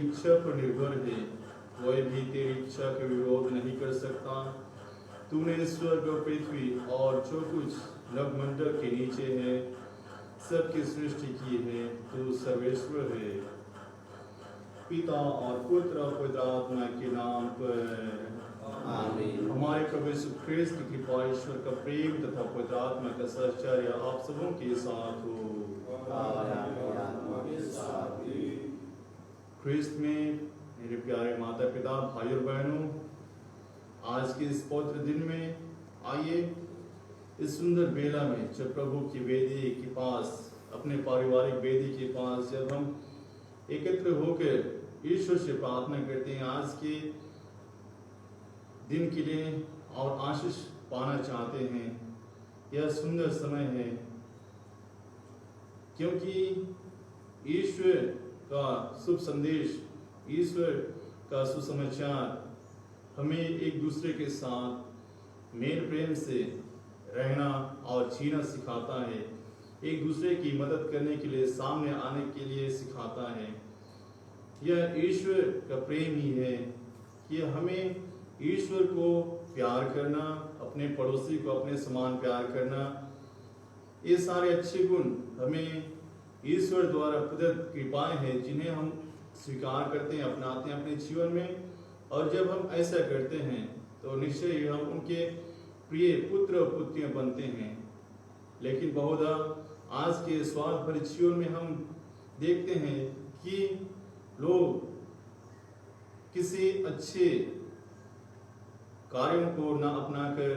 इच्छा पर निर्भर है, कोई भी तेरी इच्छा का विरोध नहीं कर सकता। तूने स्वर्ग और पृथ्वी और जो कुछ नभमंडल के नीचे है सबकी सृष्टि की है। तू सर्वेश्वर है। पिता और पुत्र और पवित्र आत्मा के नाम पर आमीन। हमारे प्रभु यीशु ख्रिस्त की कृपा, ईश्वर का प्रेम तथा पवित्र आत्मा का साहचर्य आप सबों के साथ हो। ख्रिस्त में मेरे प्यारे माता पिता, भाई और बहनों, आज के इस पवित्र दिन में आइए इस सुंदर बेला में जब प्रभु की वेदी के पास, अपने पारिवारिक वेदी के पास जब हम एकत्र होकर ईश्वर से प्रार्थना करते हैं, आज के दिन के लिए और आशीष पाना चाहते हैं, यह सुंदर समय है क्योंकि ईश्वर का शुभ संदेश, ईश्वर का सुसमाचार हमें एक दूसरे के साथ मेल प्रेम से रहना और जीना सिखाता है, एक दूसरे की मदद करने के लिए सामने आने के लिए सिखाता है। यह ईश्वर का प्रेम ही है कि हमें ईश्वर को प्यार करना, अपने पड़ोसी को अपने समान प्यार करना, ये सारे अच्छे गुण हमें ईश्वर द्वारा प्रदत्त कृपाएं हैं जिन्हें हम स्वीकार करते हैं, अपनाते हैं अपने जीवन में। और जब हम ऐसा करते हैं तो निश्चय ही हम उनके प्रिय पुत्र और पुत्रियां बनते हैं। लेकिन बहुधा आज के स्वार्थ भरे जीवन में हम देखते हैं कि लोग किसी अच्छे कार्यों को न अपनाकर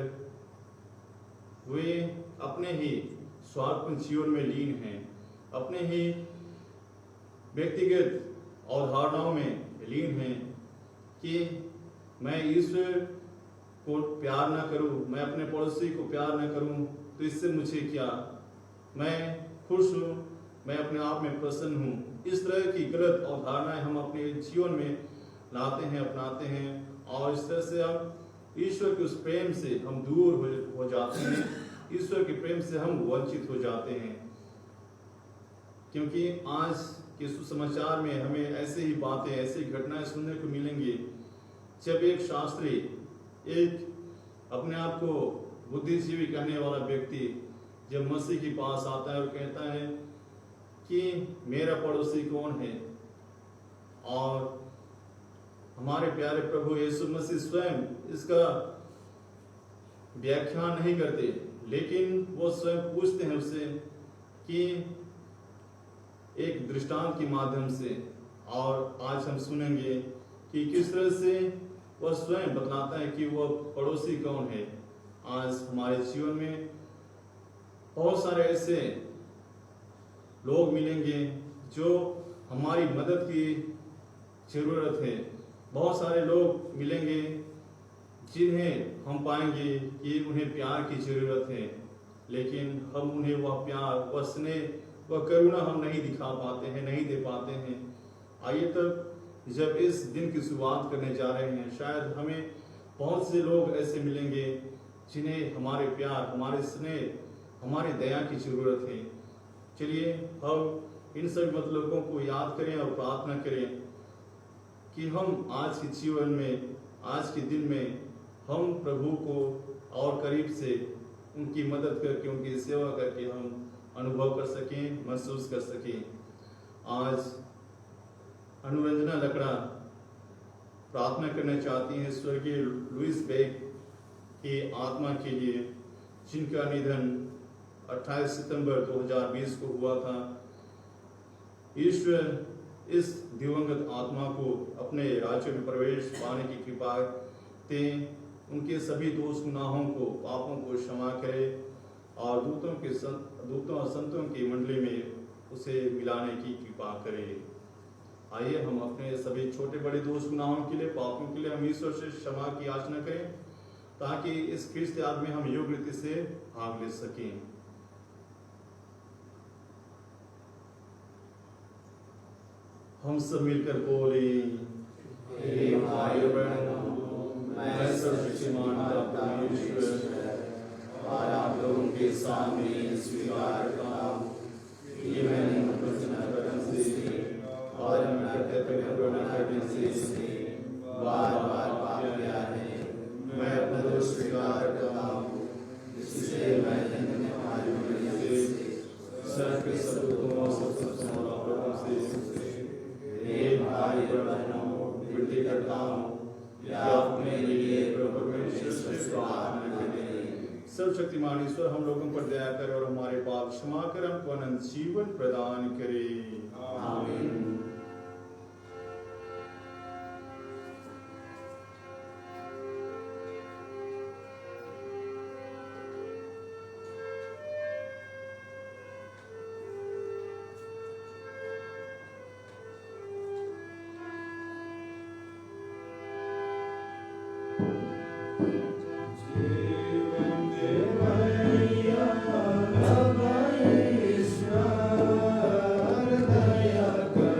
वे अपने ही स्वार्थपूर्ण जीवन में लीन हैं, अपने ही व्यक्तिगत अवधारणाओं में लीन हैं कि मैं ईश्वर को प्यार ना करूं, मैं अपने पड़ोसी को प्यार ना करूं तो इससे मुझे क्या, मैं खुश हूं, मैं अपने आप में प्रसन्न हूं। इस तरह की गलत अवधारणाएं हम अपने जीवन में लाते हैं, अपनाते हैं और इस तरह से हम ईश्वर के उस प्रेम से हम दूर हो जाते हैं, ईश्वर के प्रेम से हम वंचित हो जाते हैं। क्योंकि आज के सुसमाचार में हमें ऐसे ही बातें, ऐसी घटनाएं सुनने को मिलेंगी जब एक शास्त्री, एक अपने आप को बुद्धिजीवी कहने वाला व्यक्ति जब मसीह के पास आता है और कहता है कि मेरा पड़ोसी कौन है, और हमारे प्यारे प्रभु यीशु मसीह स्वयं इसका व्याख्यान नहीं करते, लेकिन वो स्वयं पूछते हैं उससे कि एक दृष्टांत के माध्यम से, और आज हम सुनेंगे कि किस तरह से वह स्वयं बतलाता है कि वह पड़ोसी कौन है। आज हमारे जीवन में बहुत सारे ऐसे लोग मिलेंगे जो हमारी मदद की जरूरत है। बहुत सारे लोग मिलेंगे जिन्हें हम पाएंगे कि उन्हें प्यार की जरूरत है, लेकिन हम उन्हें वह प्यार, वह स्नेह, वह करुणा हम नहीं दिखा पाते हैं, नहीं दे पाते हैं। आइए तब जब इस दिन की शुरुआत करने जा रहे हैं, शायद हमें बहुत से लोग ऐसे मिलेंगे जिन्हें हमारे प्यार, हमारे स्नेह, हमारी दया की जरूरत है। चलिए हम इन सभी मतलबों को याद करें और प्रार्थना करें कि हम आज के जीवन में, आज के दिन में हम प्रभु को और करीब से उनकी मदद करके, उनकी सेवा करके हम अनुभव कर सकें, महसूस कर सकें। आज अनुरंजना लकड़ा प्रार्थना करना चाहती हैं स्वर्गीय लुइस बेक की आत्मा के लिए, जिनका निधन 28 सितंबर 2020 को हुआ था। ईश्वर इस दिवंगत आत्मा को अपने राज्य में प्रवेश पाने की कृपा दें, उनके सभी दोष गुनाहों को, पापों को क्षमा करे और दूतों और संतों की मंडली में उसे मिलाने की कृपा करे। आइए हम अपने सभी छोटे बड़े दोष गुनाहों के लिए, पापों के लिए हम ईश्वर से क्षमा की याचना करें, ताकि इस ख्रिस्त याद में हम योग्य रीति से भाग ले सकें। हम सब मिलकर बोले, हे भाई बहनों, मैं सर्वशक्तिमान परमेश्वर और आप लोगों के सामने स्वीकार करता हूँ कि मैंने कर्म से और करने से बार बार पाप किया है। मैं अपना दोष स्वीकार करता हूँ, इसलिए मैं सर्व के सब दूतों से हे भाई बहनों, विनती करता हूँ कि आप मेरे लिए प्रभु परमेश्वर से प्रार्थना करें। सर्वशक्तिमान ईश्वर हम लोगों पर दया करे और हमारे पाप क्षमा कर हमको अनंत जीवन प्रदान करे। आमीन। ईश्वर दया कर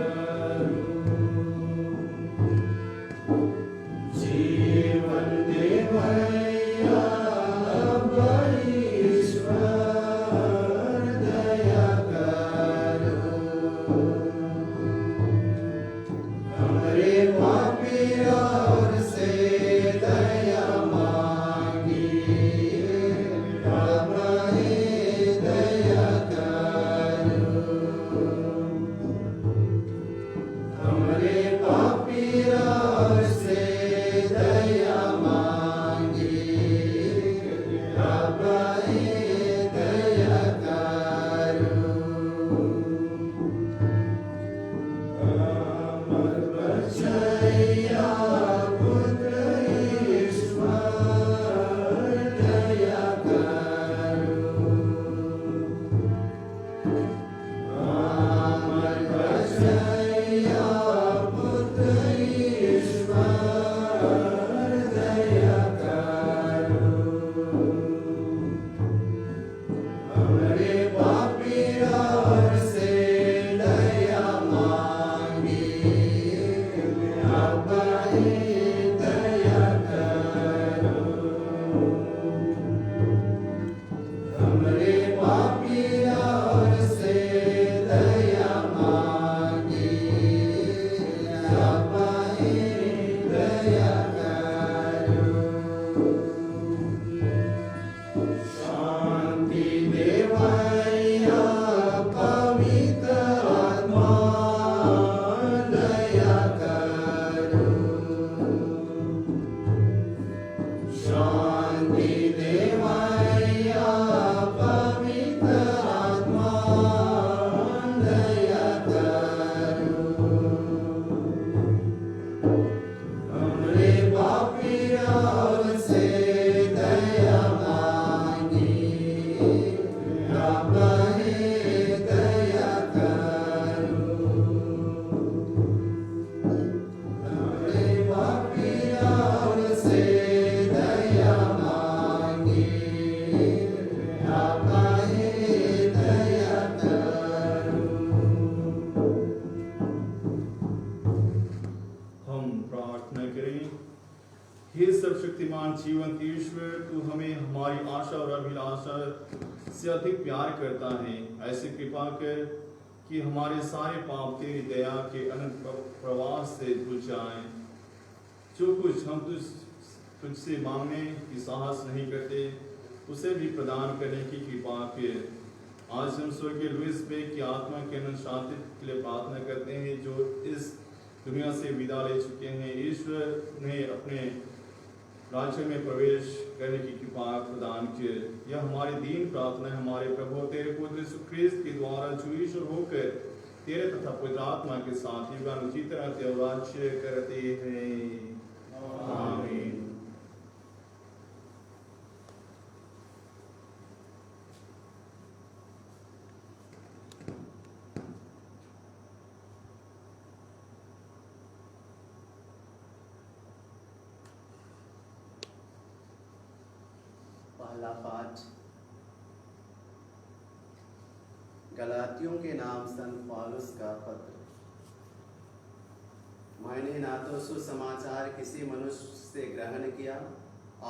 शक्तिमान जीवन के ईश्वर, तू हमें हमारी आशा और अभिलाषा से अधिक प्यार करता है। ऐसी कृपा कर कि हमारे सारे पाप तेरी दया के अनंत प्रवाह से धुल जाएं। जो कुछ हम तुझसे मांगने की साहस नहीं करते, उसे भी प्रदान करने की कृपा कर। आज हम स्वर्गीय लुईस बे की आत्मा के अनंत शांति के लिए प्रार्थना करते हैं, जो इस दुनिया से विदा ले चुके हैं। ईश्वर ने अपने राज्य में प्रवेश करने की कृपा प्रदान की। यह हमारी दीन प्रार्थना है हमारे प्रभु तेरे पुत्र यीशु ख्रीस्त के द्वारा, जो ईश्वर होकर तेरे तथा पवित्र आत्मा के साथ युगानुचित रहते और राज्य करते हैं। आमीन। पहला पाठ गलातियों के नाम संत पौलुस का पत्र। मैंने ना तो सुसमाचार किसी मनुष्य से ग्रहण किया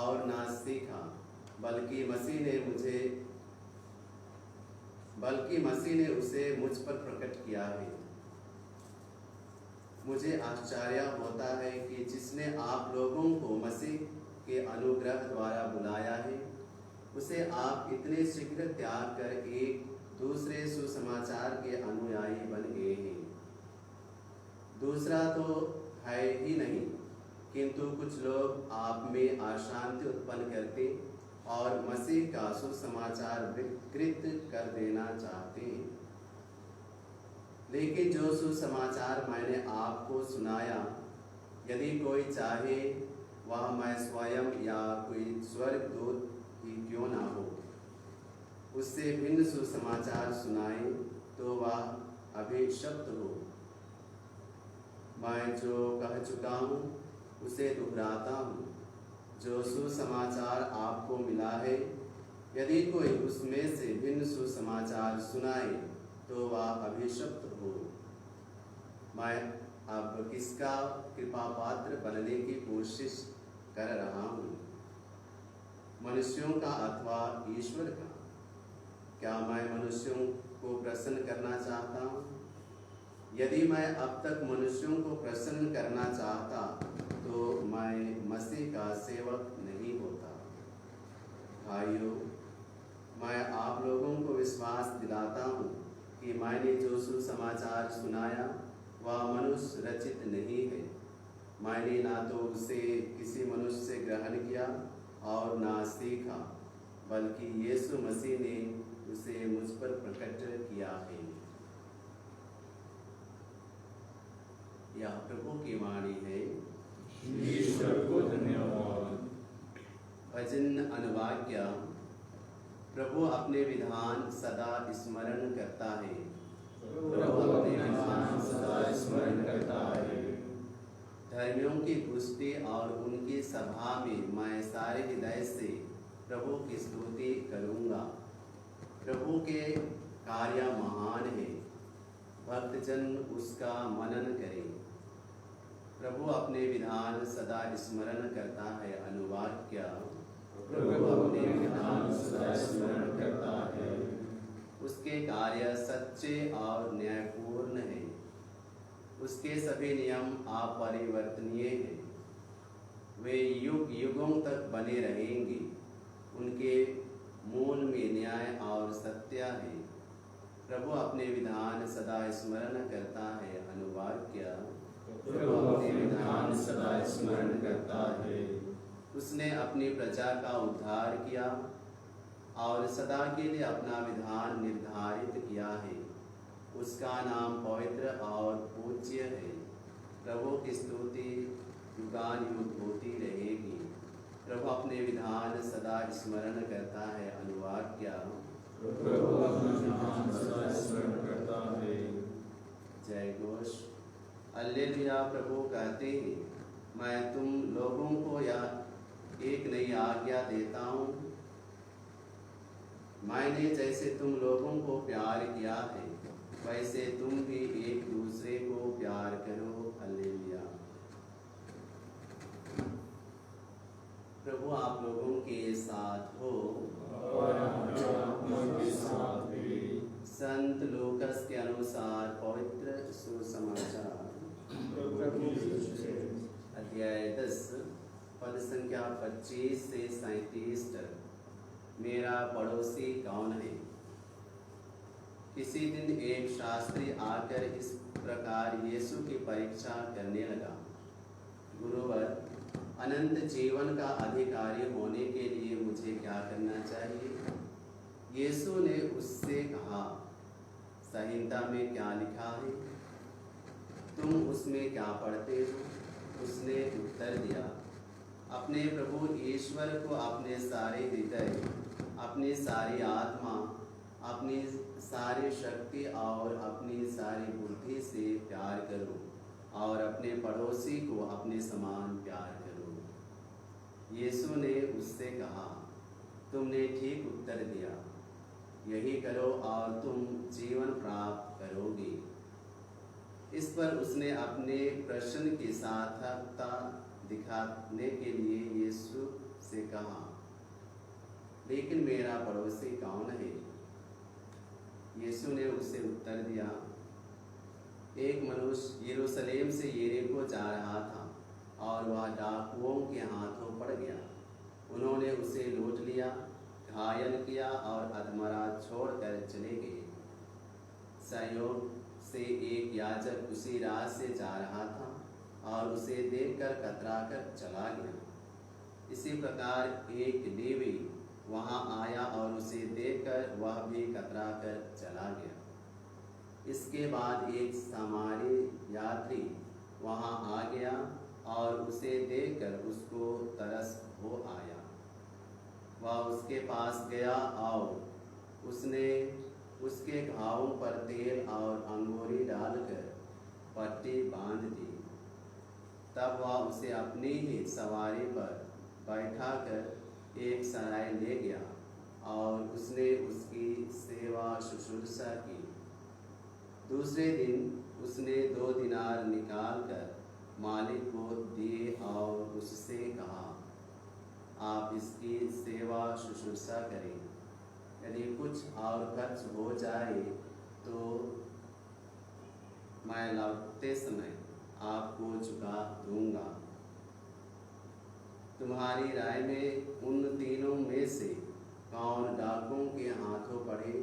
और ना सीखा, बल्कि मसीह ने उसे मुझ पर प्रकट किया है। मुझे आश्चर्य होता है कि जिसने आप लोगों को मसीह के अनुग्रह द्वारा बुलाया है, उसे आप इतने शीघ्र त्याग कर एक दूसरे सुसमाचार के अनुयायी बन गए हैं। दूसरा तो है ही नहीं, किंतु कुछ लोग आप में अशांति उत्पन्न करते और मसीह का सुसमाचार विकृत कर देना चाहते हैं। लेकिन जो सुसमाचार मैंने आपको सुनाया, यदि कोई चाहे वह मैं स्वयं या कोई स्वर्गदूत ही क्यों ना हो, उससे भिन्न सुसमाचार सुनाए तो वह अभिशप्त हो। मैं जो कह चुका हूँ उसे दोहराता हूँ। जो सुसमाचार आपको मिला है, यदि कोई उसमें से भिन्न सुसमाचार सुनाए तो वह अभिशप्त हो। मैं अब किसका कृपा पात्र बनने की कोशिश कर रहा हूँ, मनुष्यों का अथवा ईश्वर का? क्या मैं मनुष्यों को प्रसन्न करना चाहता हूँ? यदि मैं अब तक मनुष्यों को प्रसन्न करना चाहता तो मैं मसीह का सेवक नहीं होता। भाइयों, मैं आप लोगों को विश्वास दिलाता हूँ कि मैंने जो सुसमाचार सुनाया वह मनुष्य रचित नहीं है। मैंने ना तो उसे किसी मनुष्य से ग्रहण किया और ना सीखा, बल्कि यीशु मसीह ने उसे मुझ पर प्रकट किया है। यह प्रभु की वाणी है। ईश्वर को धन्यवाद। भजन अनुवाक्य। प्रभु अपने विधान सदा स्मरण करता है। प्रभु अपने विधान सदा स्मरण करता है। धर्मियों की पुष्टि और उनकी सभा में मैं सारे हृदय से प्रभु की स्तुति करूंगा। प्रभु के कार्य महान है, भक्तजन उसका मनन करें। प्रभु अपने विधान सदा स्मरण करता है। अनुवाक्य। प्रभु अपने विधान सदा स्मरण करता है। उसके कार्य सच्चे और न्यायपूर्ण हैं। उसके सभी नियम अपरिवर्तनीय हैं। वे युग युगों तक बने रहेंगे। उनके मूल में न्याय और सत्य है। प्रभु अपने विधान सदा स्मरण करता है। अनुवाक्य। प्रभु अपने विधान सदा स्मरण करता है। उसने अपनी प्रजा का उद्धार किया और सदा के लिए अपना विधान निर्धारित किया है। उसका नाम पवित्र और पूज्य है। प्रभु की स्तुति युगानुयुग होती रहेगी। प्रभु अपने विधान सदा स्मरण करता है। अनुवाक्य। प्रभु अपने विधान सदा स्मरण करता है। जय घोष। हालेलुया। प्रभु कहते हैं, मैं तुम लोगों को यह एक नई आज्ञा देता हूँ, मैंने जैसे तुम लोगों को प्यार किया है वैसे तुम भी एक दूसरे को प्यार करो। हालेलुया। सुसमाचार अध्याय 10 पद संख्या 25 से 37 तक। मेरा पड़ोसी कौन है? किसी दिन एक शास्त्री आकर इस प्रकार यीशु की परीक्षा करने लगा, गुरुवर, अनंत जीवन का अधिकारी होने के लिए मुझे क्या करना चाहिए? यीशु ने उससे कहा, संहिता में क्या लिखा है? तुम उसमें क्या पढ़ते हो? उसने उत्तर दिया, अपने प्रभु ईश्वर को अपने सारे हृदय, अपनी सारी आत्मा, अपनी सारी शक्ति और अपनी सारी बुद्धि से प्यार करो और अपने पड़ोसी को अपने समान प्यार करो। यीशु ने उससे कहा, तुमने ठीक उत्तर दिया, यही करो और तुम जीवन प्राप्त करोगे। इस पर उसने अपने प्रश्न की सार्थकता दिखाने के लिए यीशु से कहा, लेकिन मेरा पड़ोसी कौन है? यीशु ने उसे उत्तर दिया, एक मनुष्य यरूशलेम से यरीको जा रहा था और वह डाकुओं के हाथों पड़ गया। उन्होंने उसे लूट लिया, घायल किया और अधमरा छोड़कर चले गए। संयोग से एक याजक उसी राह से जा रहा था और उसे देखकर कतराकर चला गया। इसी प्रकार एक लेवी वहां आया और उसे देखकर वह भी कतराकर चला गया। इसके बाद एक सामरी यात्री वहां आ गया और उसे देखकर उसको तरस हो आया। वह उसके पास गया और उसने उसके घावों पर तेल और अंगूरी डालकर पट्टी बांध दी। तब वह उसे अपनी ही सवारी पर बैठाकर एक सराय ले गया और उसने उसकी सेवा शुश्रूषा की। दूसरे दिन उसने 2 दिनार निकालकर मालिक को दिए और उससे कहा, आप इसकी सेवा शुश्रूषा करें, यदि कुछ और खर्च हो जाए तो मैं लौटते समय आपको चुका दूंगा। तुम्हारी राय में उन तीनों में से कौन डाकुओं के हाथों पड़े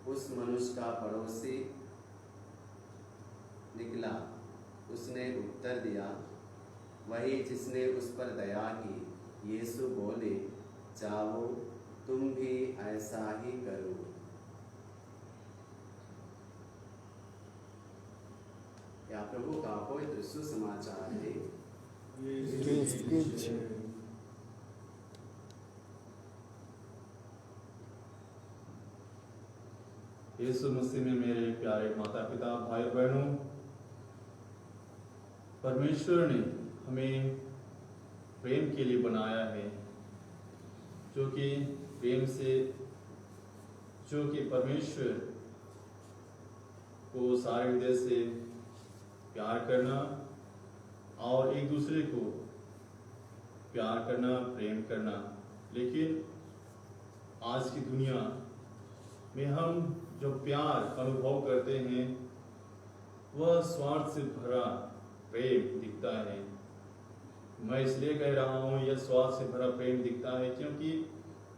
उस मनुष्य का पड़ोसी निकला? उसने उत्तर दिया, वही जिसने उस पर दया की। यीशु बोले, जाओ तुम भी ऐसा ही करो। या प्रभु का पवित्र सुसमाचार है। यीशु मसीह में मेरे प्यारे माता पिता, भाई बहनों, परमेश्वर ने हमें प्रेम के लिए बनाया है, जो कि प्रेम से, जो कि परमेश्वर को सारे हृदय से प्यार करना और एक दूसरे को प्यार करना, प्रेम करना। लेकिन आज की दुनिया में हम जो प्यार अनुभव करते हैं वह स्वार्थ से भरा प्रेम दिखता है। मैं इसलिए कह रहा हूँ यह स्वार्थ से भरा प्रेम दिखता है क्योंकि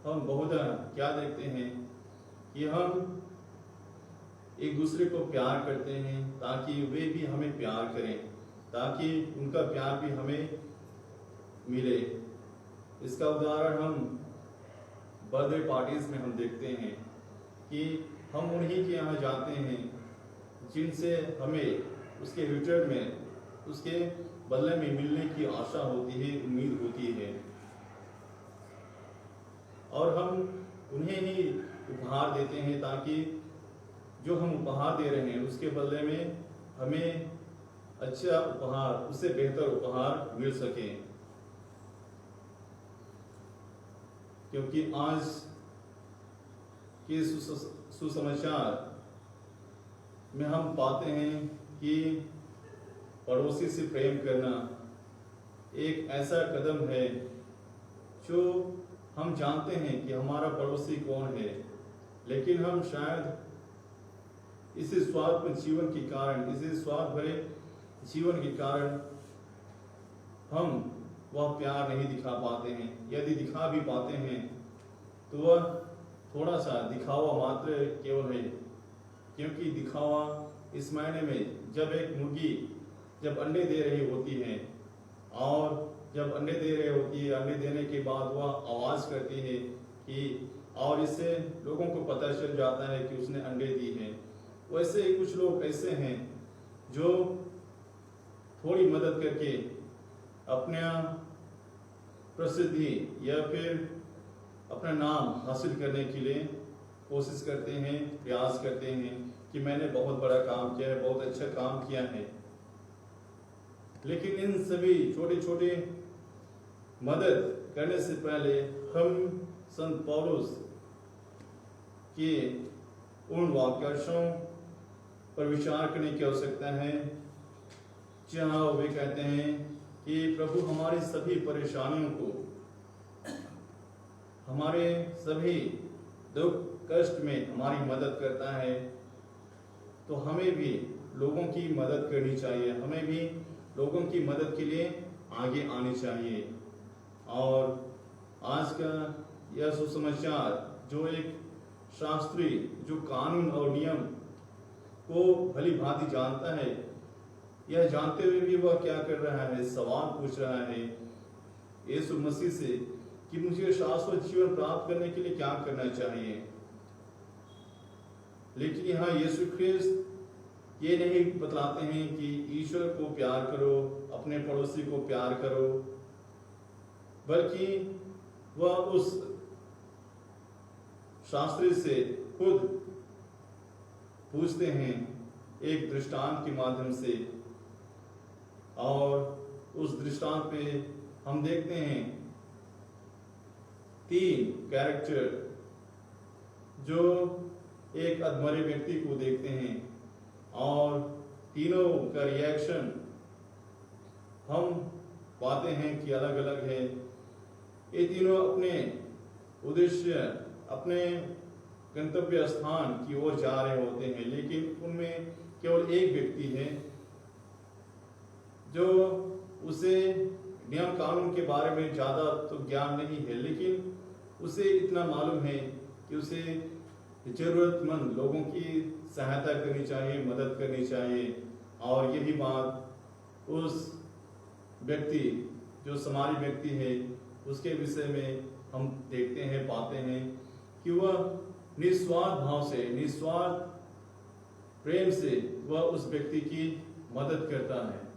हम बहुत क्या देखते हैं कि हम एक दूसरे को प्यार करते हैं ताकि वे भी हमें प्यार करें, ताकि उनका प्यार भी हमें मिले। इसका उदाहरण हम बर्थडे पार्टीज में हम देखते हैं कि हम उन्हीं के यहाँ जाते हैं जिनसे हमें उसके रिटर्न में, उसके बदले में मिलने की आशा होती है, उम्मीद होती है, और हम उन्हें ही उपहार देते हैं ताकि जो हम उपहार दे रहे हैं उसके बदले में हमें अच्छा उपहार, उससे बेहतर उपहार मिल सके। क्योंकि आज के सुसमाचार में हम पाते हैं कि पड़ोसी से प्रेम करना एक ऐसा कदम है जो हम जानते हैं कि हमारा पड़ोसी कौन है, लेकिन हम शायद इसी स्वार्थ जीवन के कारण, इसी स्वार्थ भरे जीवन के कारण हम वह प्यार नहीं दिखा पाते हैं। यदि दिखा भी पाते हैं तो वह थोड़ा सा दिखावा मात्र केवल है, क्योंकि दिखावा इस मायने में जब एक मुर्गी जब अंडे दे रही होती है और जब अंडे दे रही होती है, अंडे देने के बाद वह आवाज करती है कि, और इससे लोगों को पता चल जाता है कि उसने अंडे दी है। वैसे ही कुछ लोग ऐसे हैं जो थोड़ी मदद करके अपना प्रसिद्धि या फिर अपना नाम हासिल करने के लिए कोशिश करते हैं, प्रयास करते हैं कि मैंने बहुत बड़ा काम किया है, बहुत अच्छा काम किया है। लेकिन इन सभी छोटे छोटे मदद करने से पहले हम संत पौलुस के उन वाक्यांशों पर विचार करने की आवश्यकता है जहाँ वे कहते हैं कि प्रभु हमारी सभी परेशानियों को, हमारे सभी दुख कष्ट में हमारी मदद करता है। तो हमें भी लोगों की मदद करनी चाहिए, हमें भी लोगों की मदद के लिए आगे आनी चाहिए। और आज का यह सुसमाचार जो एक शास्त्री जो कानून और नियम को भली भांति जानता है, यह जानते हुए भी वह क्या कर रहा है, सवाल पूछ रहा है यीशु मसीह से कि मुझे शाश्वत जीवन प्राप्त करने के लिए क्या करना चाहिए। लेकिन यहाँ यीशु ख्रिस्त ये नहीं बतलाते हैं कि ईश्वर को प्यार करो, अपने पड़ोसी को प्यार करो, बल्कि वह उस शास्त्री से खुद पूछते हैं एक दृष्टांत के माध्यम से। और उस दृष्टांत पे हम देखते हैं 3 कैरेक्टर जो एक अधमरे व्यक्ति को देखते हैं और तीनों का रिएक्शन हम पाते हैं कि अलग अलग है। ये तीनों अपने उद्देश्य, अपने गंतव्य स्थान की ओर जा रहे होते हैं, लेकिन उनमें केवल एक व्यक्ति है जो उसे नियम कानून के बारे में ज्यादा तो ज्ञान नहीं है, लेकिन उसे इतना मालूम है कि उसे जरूरतमंद लोगों की सहायता करनी चाहिए, मदद करनी चाहिए। और यही बात उस व्यक्ति जो समारी व्यक्ति है उसके विषय में हम देखते हैं, पाते हैं कि वह निस्वार्थ भाव से, निस्वार्थ प्रेम से वह उस व्यक्ति की मदद करता है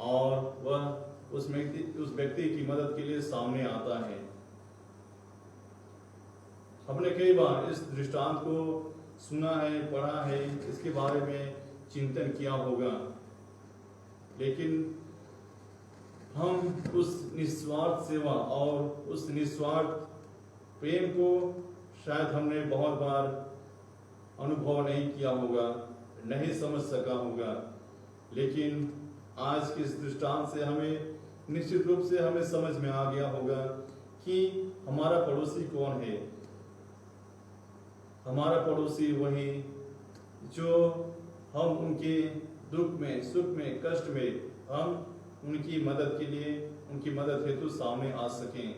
और वह उस व्यक्ति की मदद के लिए सामने आता है। हमने कई बार इस दृष्टांत को सुना है, पढ़ा है, इसके बारे में चिंतन किया होगा, लेकिन हम उस निस्वार्थ सेवा और उस निस्वार्थ प्रेम को शायद हमने बहुत बार अनुभव नहीं किया होगा, नहीं समझ सका होगा। लेकिन आज के इस दृष्टांत से हमें निश्चित रूप से हमें समझ में आ गया होगा कि हमारा पड़ोसी कौन है। हमारा पड़ोसी वही जो हम उनके दुख में, सुख में, कष्ट में हम उनकी मदद के लिए, उनकी मदद हेतु सामने आ सकें।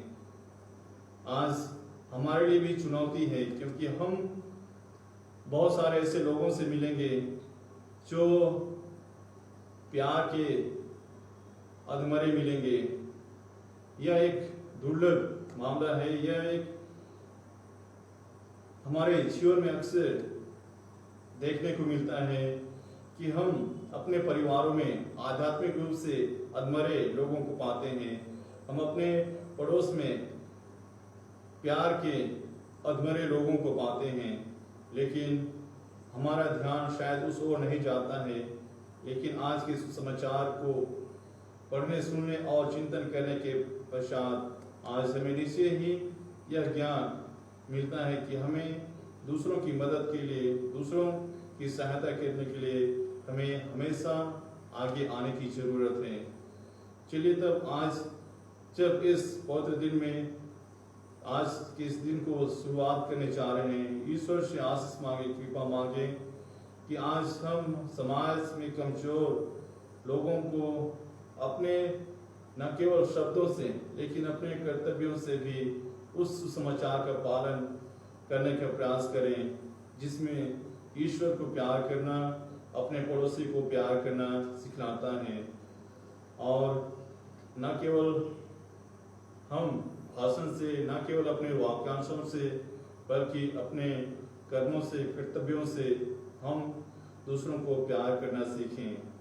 आज हमारे लिए भी चुनौती है, क्योंकि हम बहुत सारे ऐसे लोगों से मिलेंगे जो प्यार के अधमरे मिलेंगे। यह एक दुर्लभ मामला है, यह एक हमारे जीवन में अक्सर देखने को मिलता है कि हम अपने परिवारों में आध्यात्मिक रूप से अधमरे लोगों को पाते हैं। हम अपने पड़ोस में प्यार के अधमरे लोगों को पाते हैं, लेकिन हमारा ध्यान शायद उस ओर नहीं जाता है। लेकिन आज के समाचार को पढ़ने, सुनने और चिंतन करने के पश्चात आज हमें निश्चय ही यह ज्ञान मिलता है कि हमें दूसरों की मदद के लिए, दूसरों की सहायता करने के लिए हमें हमेशा आगे आने की जरूरत है। चलिए तब आज जब इस पवित्र दिन में आज के इस दिन को शुरुआत करने जा रहे हैं, ईश्वर से आशीष मांगे, कृपा मांगे कि आज हम समाज में कमजोर लोगों को अपने न केवल शब्दों से लेकिन अपने कर्तव्यों से भी उस सुसमाचार का पालन करने का प्रयास करें जिसमें ईश्वर को प्यार करना, अपने पड़ोसी को प्यार करना सिखलाता है। और न केवल हम भाषण से, न केवल अपने वाक्यांशों से, बल्कि अपने कर्मों से, कर्तव्यों से हम दूसरों को प्यार करना सीखें।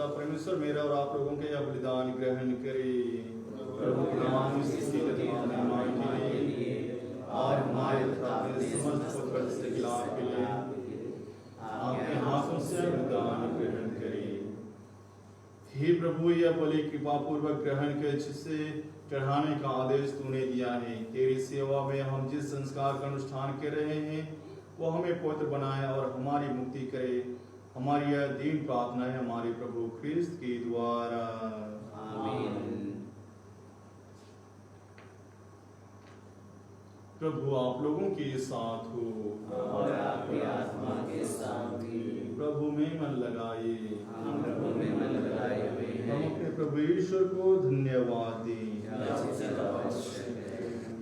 परमेश्वर मेरा और आप लोगों के यह बलिदान ग्रहण करे। प्रभु के नाम और हमारे समस्त पद से खिलाफ के लिए आपके हाथों से बलिदान ग्रहण करे। हे प्रभु, यह बलि कृपा पूर्वक ग्रहण कर जिसे चढ़ाने का आदेश तूने दिया है। तेरी सेवा में हम जिस संस्कार का अनुष्ठान कर रहे हैं वो हमें पवित्र बनाए और हमारी मुक्ति करे। हमारी यह दीन प्रार्थना है हमारे प्रभु ख्रिस्त के द्वारा। आमीन। प्रभु आप लोगों के साथ हो और आपकी आत्मा के साथ भी। प्रभु में मन लगाए। हम प्रभु में मन लगाए हुए हैं। हम अपने प्रभु ईश्वर को धन्यवाद दें।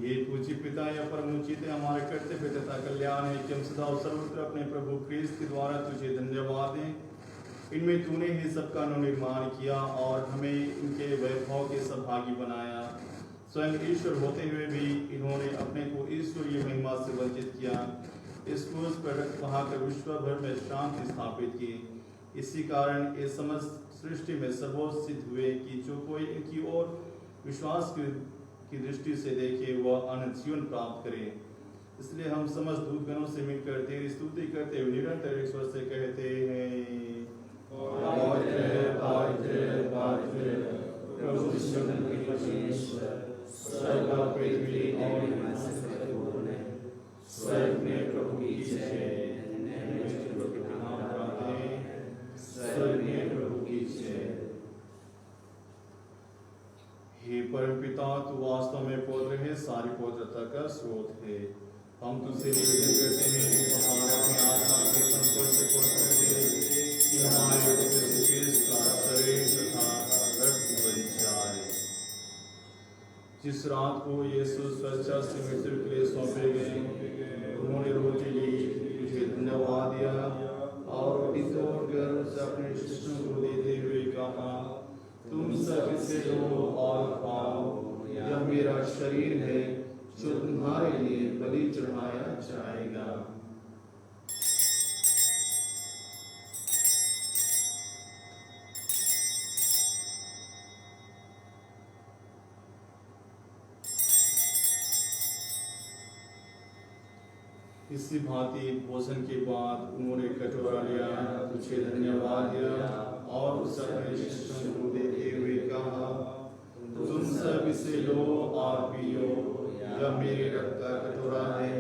ये पूज्य पिता या परम उचित है, हमारे कर्तव्य तथा कल्याण है कि हम सदा और सर्वत्र अपने प्रभु ख्रिस्त के द्वारा तुझे धन्यवाद दें। इनमें तूने ही सबका निर्माण किया और हमें इनके वैभव के सहभागी बनाया। स्वयं ईश्वर होते हुए भी इन्होंने अपने को ईश्वरीय महिमा से वंचित किया। इस क्रूस पर रक्त बहाकर विश्व भर में शांति स्थापित की। इसी कारण ये समस्त सृष्टि में सर्वोच्च सिद्ध हुए कि जो कोई इनकी ओर विश्वास की दृष्टि से देखे वह अनंत जीवन प्राप्त करे। इसलिए हम समस्त दूतगणों से मिलकर तेरी स्तुति करते हुए निरंतर एक स्वर से कहते हैं, पवित्र पवित्र पवित्र प्रभु परमेश्वर, स्वर्ग और पृथ्वी और स्वर्ग में प्रभु की जय। स्वर्ग में प्रभु की जय। हे परमपिता, तू वास्तव में पवित्र है, सारी पवित्रता का स्रोत है। हम तुझसे निवेदन करते हैं तू हमारे अपनी आत्मा के संस्पर्श से पवित्र कर दे कि हमारे ख्रिस्त का शरीर तथा रक्त बन जाए। जिस रात को यीशु स्वेच्छा से मृत्यु के लिए सौंपे गए, उन्होंने रोटी ली, तुझे धन्यवाद दिया और रोटी तोड़कर उसे अपने शिष्यों को देते हुए कहा, तुम सब इसे लो और खाओ, यह मेरा शरीर है जो तुम्हारे लिए बलि चढ़ाया जाएगा। इसी भांति भोजन के बाद उन्होंने कटोरा लिया, तुझे धन्यवाद दिया और उस अपने शिष्यों को देते हुए कहा, तुम सब इसे लो और पियो, यह मेरे रक्त का कटोरा है,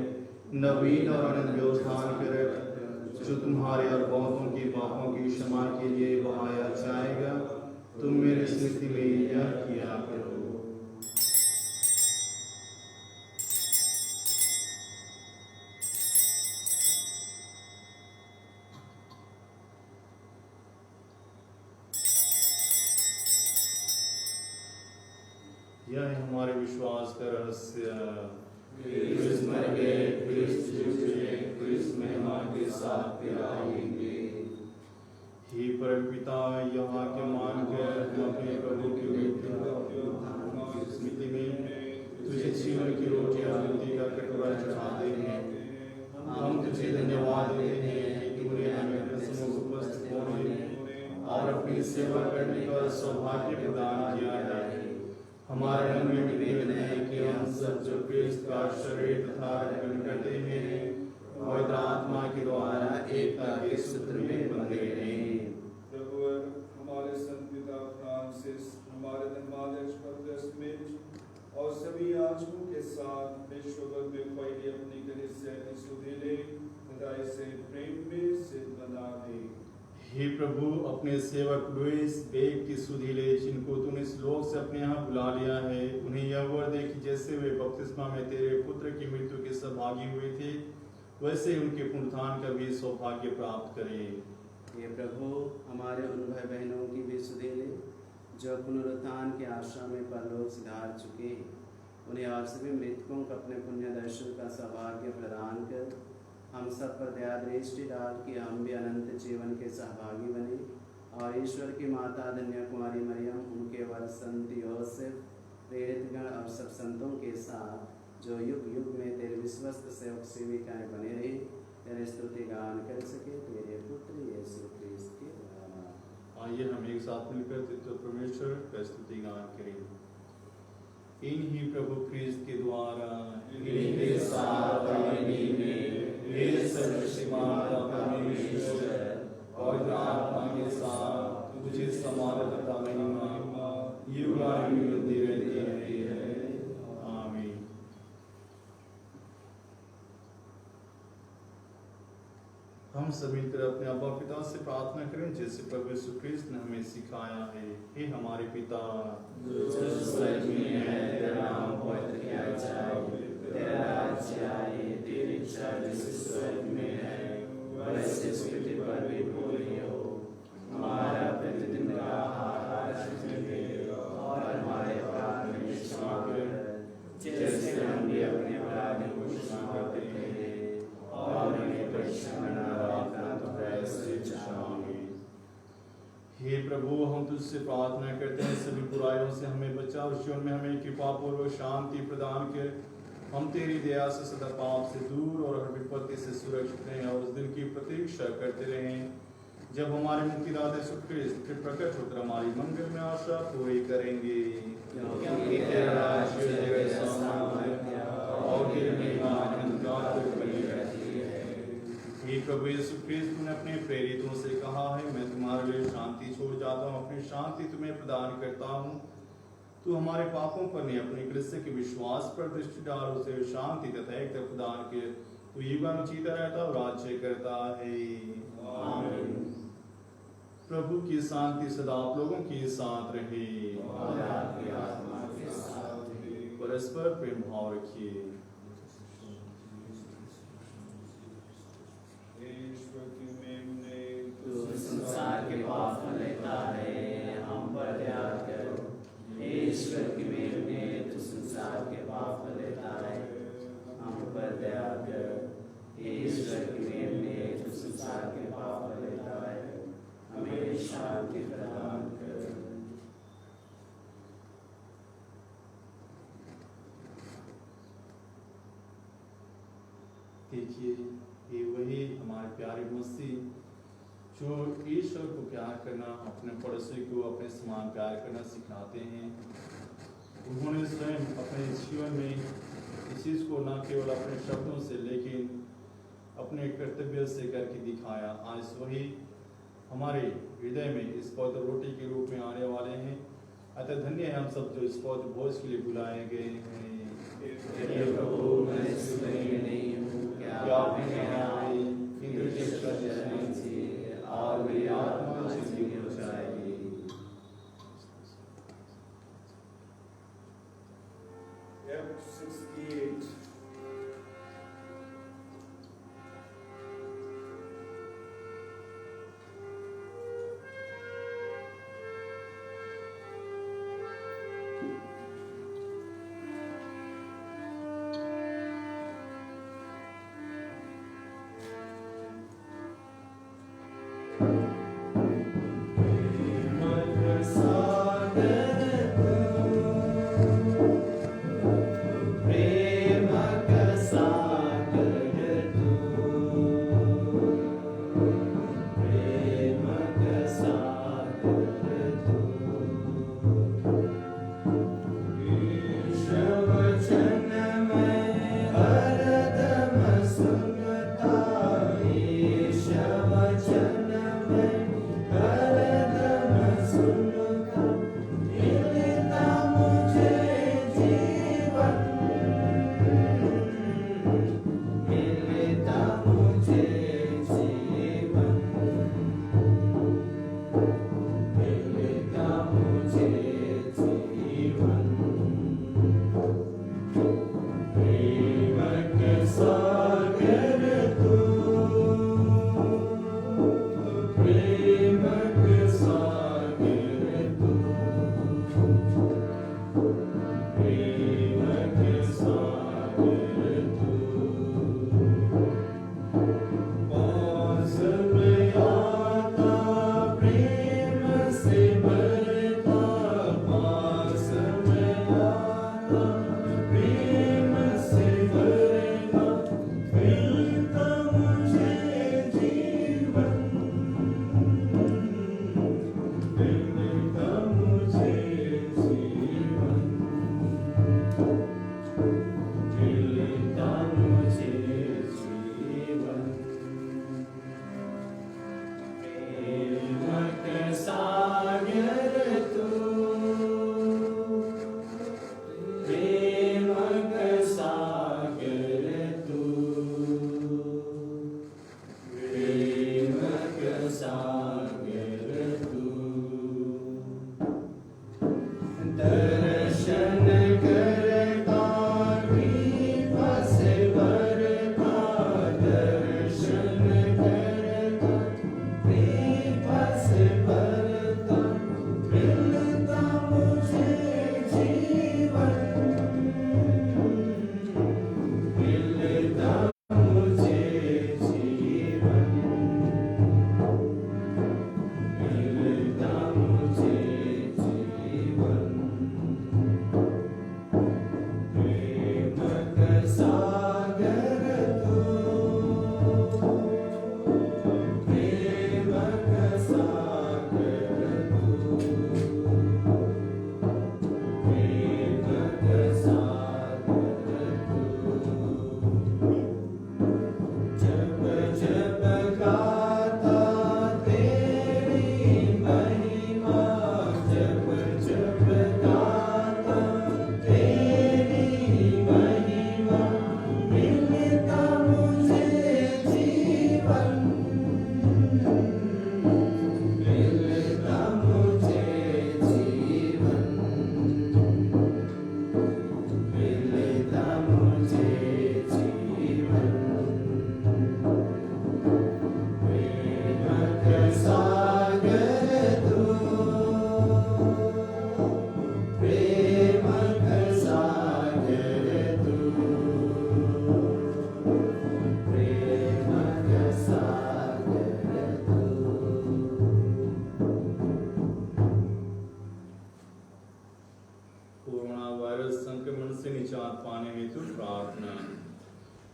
नवीन और अनंत व्यवधान के रक्त, जो तुम्हारे और बहुतों के पापों की क्षमा के लिए बहाया जाएगा। तुम मेरी स्मृति में यह किया करो। यह है हमारे विश्वास का रहस्य। क्रिस्त मर गए, क्रिस्त जी उठे, क्रिस्त महिमा के साथ फिर आएंगे। हे परमपिता, यहाँ के मानकर हम अपने प्रभु की मृत्यु की स्मृति में तुझे जीवन की रोटी और मुक्ति का कटोरा चढ़ाते हैं। हम तुझे धन्यवाद देते हैं कि तूने हमें अपने सम्मुख उपस्थित होने और अपनी सेवा करने का सौभाग्य प्रदान किया है। हमारे मन में निवेदन है कि हम सब जो क्रिस्त का शरीर तथा रक्त करते हैं, पवित्र आत्मा के द्वारा एकता के सूत्र में बंधे रहें। प्रभु हमारे संत पिता फ्रांसिस, हमारे धर्माध्यक्ष पत्र स्मिथ और सभी याजकों के साथ विश्व भर में फैली अपनी कलीसिया की सुधीले तथा इसे प्रेम में सिद्ध बना दे। हे प्रभु, अपने सेवक लुइस बेग की सुधीले, जिनको तूने इस लोक से अपने यहाँ बुला लिया है, उन्हें यह वर दे कि जैसे वे बपतिस्मा में तेरे पुत्र की मृत्यु के सहभागी हुए थे, वैसे उनके पुनरुत्थान का भी सौभाग्य प्राप्त करें। ये प्रभु, हमारे उन भाई बहनों की भी सुधीले जो पुनरुत्थान के आशा में परलोक सिधार चुके, उन्हें और सभी मृतकों को अपने पुण्य दर्शन का सौभाग्य प्रदान कर हम सब पर दया दृष्टि डाल कि हम भी अनंत जीवन के सहभागी बने और ईश्वर की माता धन्य कुमारी मरियम, उनके वर संत योसेफ, प्रेरितगण और सब संतों के साथ जो युग युग में तेरे विश्वस्त सेवक सेविकाएं बने रहे, तेरे स्तुति गान कर सके तेरे पुत्र यीशु क्रिस्त के द्वारा। आइए हम एक साथ मिलकर त्रित्व परमेश्वर का स्तुति गान करें। इन्हीं प्रभु क्रिस्त के द्वारा, इन्हीं के साथ और इन्हीं में हे सर्वशक्तिमान परमेश्वर और आत्मा के साथ तुझे समानता तथा महिमा युगायुग मिलती रहती है। आमीन। हम सभी तरह अपने अब्बा पिता से प्रार्थना करें जैसे प्रभु यीशु क्रिस्त ने हमें सिखाया है। हे हमारे पिता जो स्वर्ग में है, तेरा नाम पवित्र किया जाए, तेरा राज्य आए, तेरी इच्छा जैसे स्वर्ग में है वैसे पृथ्वी पर भी पूरी हो। हमारा प्रतिदिन का आहार आज हमें दे और हमारे अपराध में क्षमा कर, जैसे हम भी अपने अपराधियों को क्षमा करते हैं, और हमें परीक्षा में न डालना तो ऐसे बचाओगे। हे प्रभु, हम तुझसे प्रार्थना करते हैं सभी बुराइयों से हमें बचा और जीवन में हमें कृपा पूर्वक शांति प्रदान कर हम तेरी दया से सदा पाप से दूर और हर विपत्ति से सुरक्षित रहें और उस दिन की प्रतीक्षा करते रहें जब हमारे मुक्तिदाता यीशु क्रिस्त फिर प्रकट होकर हमारी मंगल में आशा पूरी करेंगे। क्योंकि तेरा राज्य तेरा सामर्थ्य और तेरी महिमा अनंतकाल तक बनी रहती है। हे प्रभु यीशु क्रिस्त, तूने अपने प्रेरितों से कहा है, मैं तुम्हारे लिए शांति छोड़ जाता हूँ, अपनी शांति तुम्हें प्रदान करता हूँ। तू हमारे पापों पर नहीं, अपने क्रिस्त के विश्वास पर दृष्टि डाल, उसे शांति तथा एकता प्रदान कर तू युगान जीता रहता और राज्य करता है। आमीन। प्रभु की शांति सदा आप लोगों के साथ रहे और आपकी आत्मा के साथ भी। परस्पर प्रेम भाव रखिए। ईश्वर की मेमने तू संसार के पाप लेता है, हम पर दया कर। ईश्वर की मेमने तू संसार के पाप लेता है, हम पर दया कर। ईश्वर की मेमने तू संसार के पाप लेता है, हमें शांति प्रदान कर। देखिए, ये वही हमारे प्यारे मसीह जो ईश्वर को प्यार करना, अपने पड़ोसी को अपने समान प्यार करना सिखाते हैं। उन्होंने स्वयं अपने जीवन में इस चीज़ को न केवल अपने शब्दों से लेकिन अपने कर्तव्य से करके दिखाया। आज वही हमारे हृदय में इस पवित्र रोटी के रूप में आने वाले हैं। अतः धन्य है हम सब जो इस पवित्र भोज के लिए बुलाए गए हैं। हे प्रभु, मैं इस योग्य नहीं हूँ कि आप मेरे आए कि दृष्टि करने से और मेरी आत्मा शुद्धि हो जाएगी। Act 68.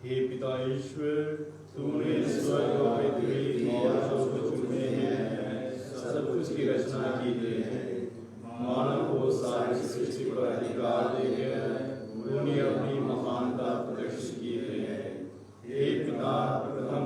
हे पिता ईश्वर, तूने स्वर्ग और पृथ्वी और जो कुछ उनमें है सब कुछ की रचना की है। मानव को सारी सृष्टि पर अधिकार देकर तूने अपनी महानता प्रदर्शित की है। हे पिता, प्रथम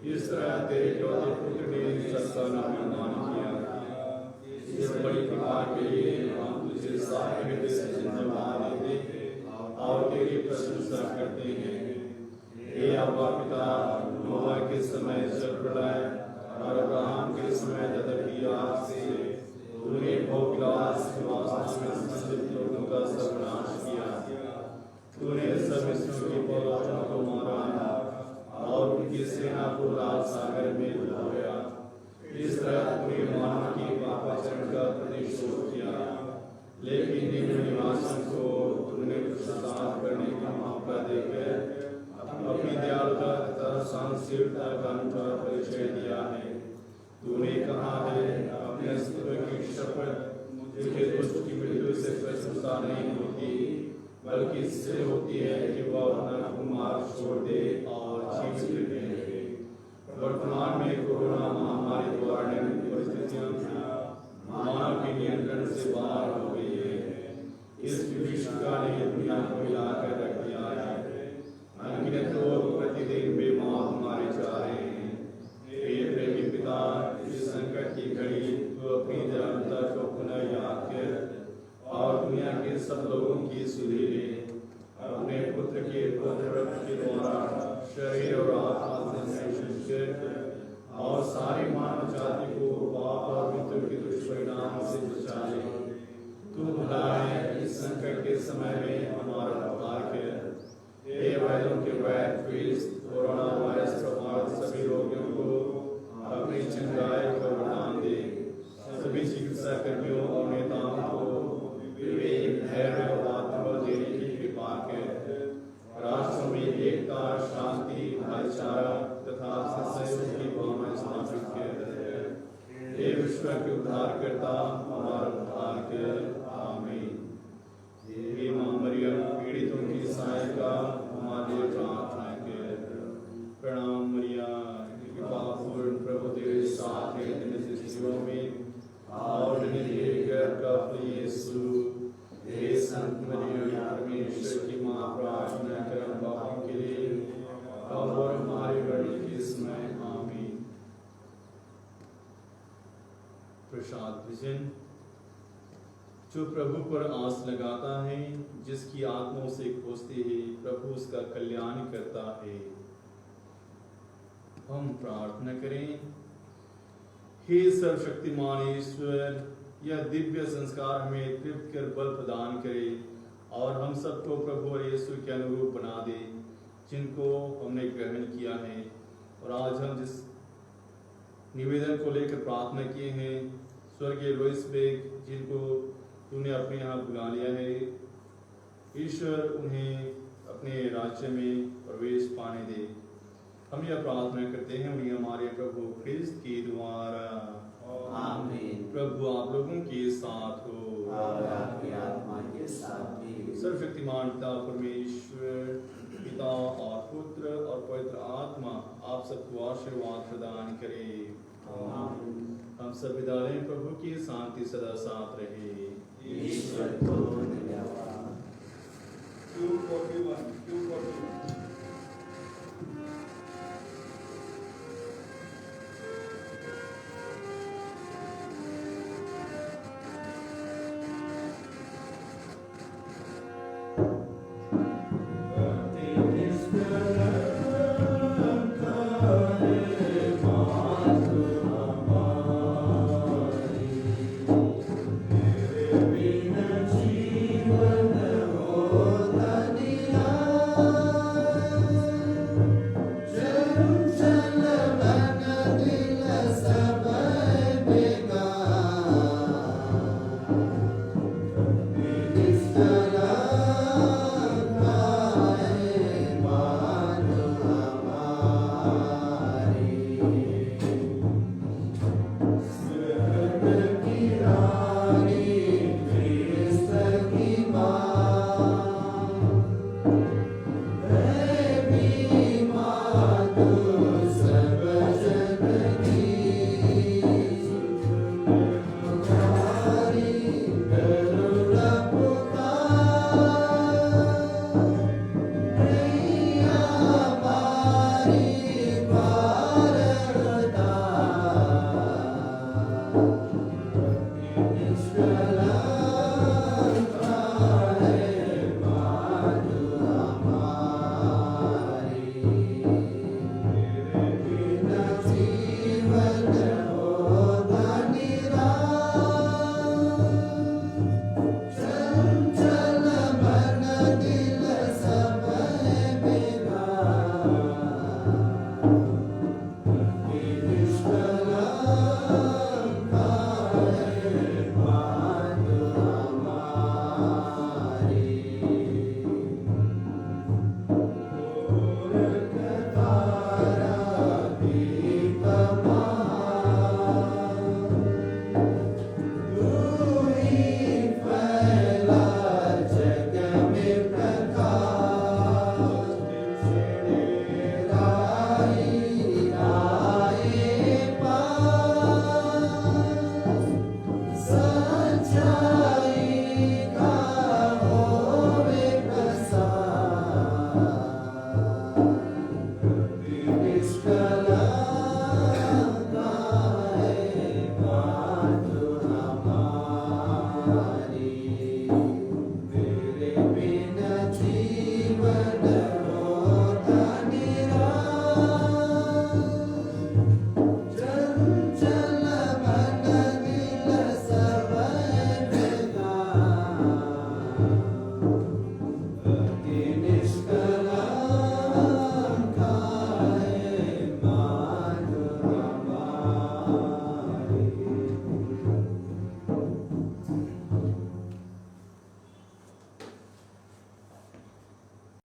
इस तरह तेरे इकलौते पुत्र ने सबका निर्माण किया। इस बड़ी कृपा के लिए हम तुझे सारे हृदय से धन्यवाद देते और तेरी प्रशंसा करते हैं। हे अब्बा पिता, नोआ के समय जल प्रलय और अब्राहम के समय ददर की आग से तूने भोगलास में संचित लोगों का सर्वनाश किया। तूने सब मिस्रों की पौरों को मारा और उनकी सेना को लाल सागर में डुबोया। इस तरह पूरी मानव की पापाचरण का प्रतिशोध किया। लेकिन निम्न निवासन को तूने प्रसाद करने का मौका देकर अपनी दयालुता तथा सहनशीलता का अनूठा परिचय दिया है। तूने कहा है, अपने अस्तित्व की शपथ मुझे दुष्ट की मृत्यु से प्रशंसा नहीं होती, बल्कि इससे होती है कि वह अपना कुमार छोड़ दे और जीवित रहे। वर्तमान में कोरोना महामारी द्वारा निर्मित परिस्थितियां मानव के नियंत्रण से बाहर हो गई है। इस विभीषिका ने दुनिया को हिलाकर रख दिया है। अनगिनत लोग प्रतिदिन बेमौत मारे जा रहे हैं। हे प्रेमी पिता, इस संकट की घड़ी तू अपनी दयालुता को पुनः याद कर और दुनिया के सब लोगों की सुधि ले। अपने पुत्र के पवित्र रक्त के द्वारा शरीर और आत्मा से संरक्षित और सारी मानव जाति को पाप और मृत्यु के दुष्परिणाम से बचा ले। तू भला है, इस संकट के समय में हमारा उद्धार कर। हे वैद्यों के वैद्य क्रिस्त, कोरोना वायरस प्रभावित सभी रोगियों को अपनी चंगाई का वरदान दे। सभी चिकित्सा कर्मियों और नेताओं को विवेक, धैर्य और आत्मबल देने की कृपा कर। राष्ट्रों में एकता, शांति, भाईचारा तथा सहयोग की भावना स्थापित कर। हे विश्व के उद्धारकर्ता, हमारा उद्धार कर। आमीन। हे मां मरियम, पीड़ितों की सहायिका, हमारे लिए प्रार्थना कर। प्रणाम मरिया, कृपापूर्ण प्रभु तेरे साथ है, तेरे शिष्यों में और तेरे गर्भ का फल यीशु। हे संत मरियम, परमेश्वर की मां, प्रार्थना कर हम पापियों के लिए और हमारे मरने के समय। आमीन। प्रसाद भोजन। जो प्रभु पर आस लगाता है, जिसकी आत्मा उसे खोजती है, प्रभु उसका कल्याण करता है। हम प्रार्थना करें। हे सर्वशक्तिमान ईश्वर, यह दिव्य संस्कार हमें तृप्त कर बल प्रदान करे और हम सबको प्रभु और यीशु के अनुरूप बना दे, जिनको हमने ग्रहण किया है। और आज हम जिस निवेदन को लेकर प्रार्थना किए हैं, स्वर्गीय लुईस बेग, जिनको तूने अपने यहाँ बुला लिया है, ईश्वर उन्हें अपने राज्य में प्रवेश पाने दे। हम यह प्रार्थना करते हैं उन्हें हमारे प्रभु ख्रिस्त के द्वारा। आमीन। प्रभु आप लोगों के साथ हो और आपकी आत्मा के साथ भी। सर्वशक्तिमान पिता परमेश्वर, पिता और पुत्र और पवित्र आत्मा आप सबको आशीर्वाद प्रदान करे। आमीन। हम सब विदा लें। प्रभु की शांति सदा साथ रहे। ईश्वर को धन्यवाद। 241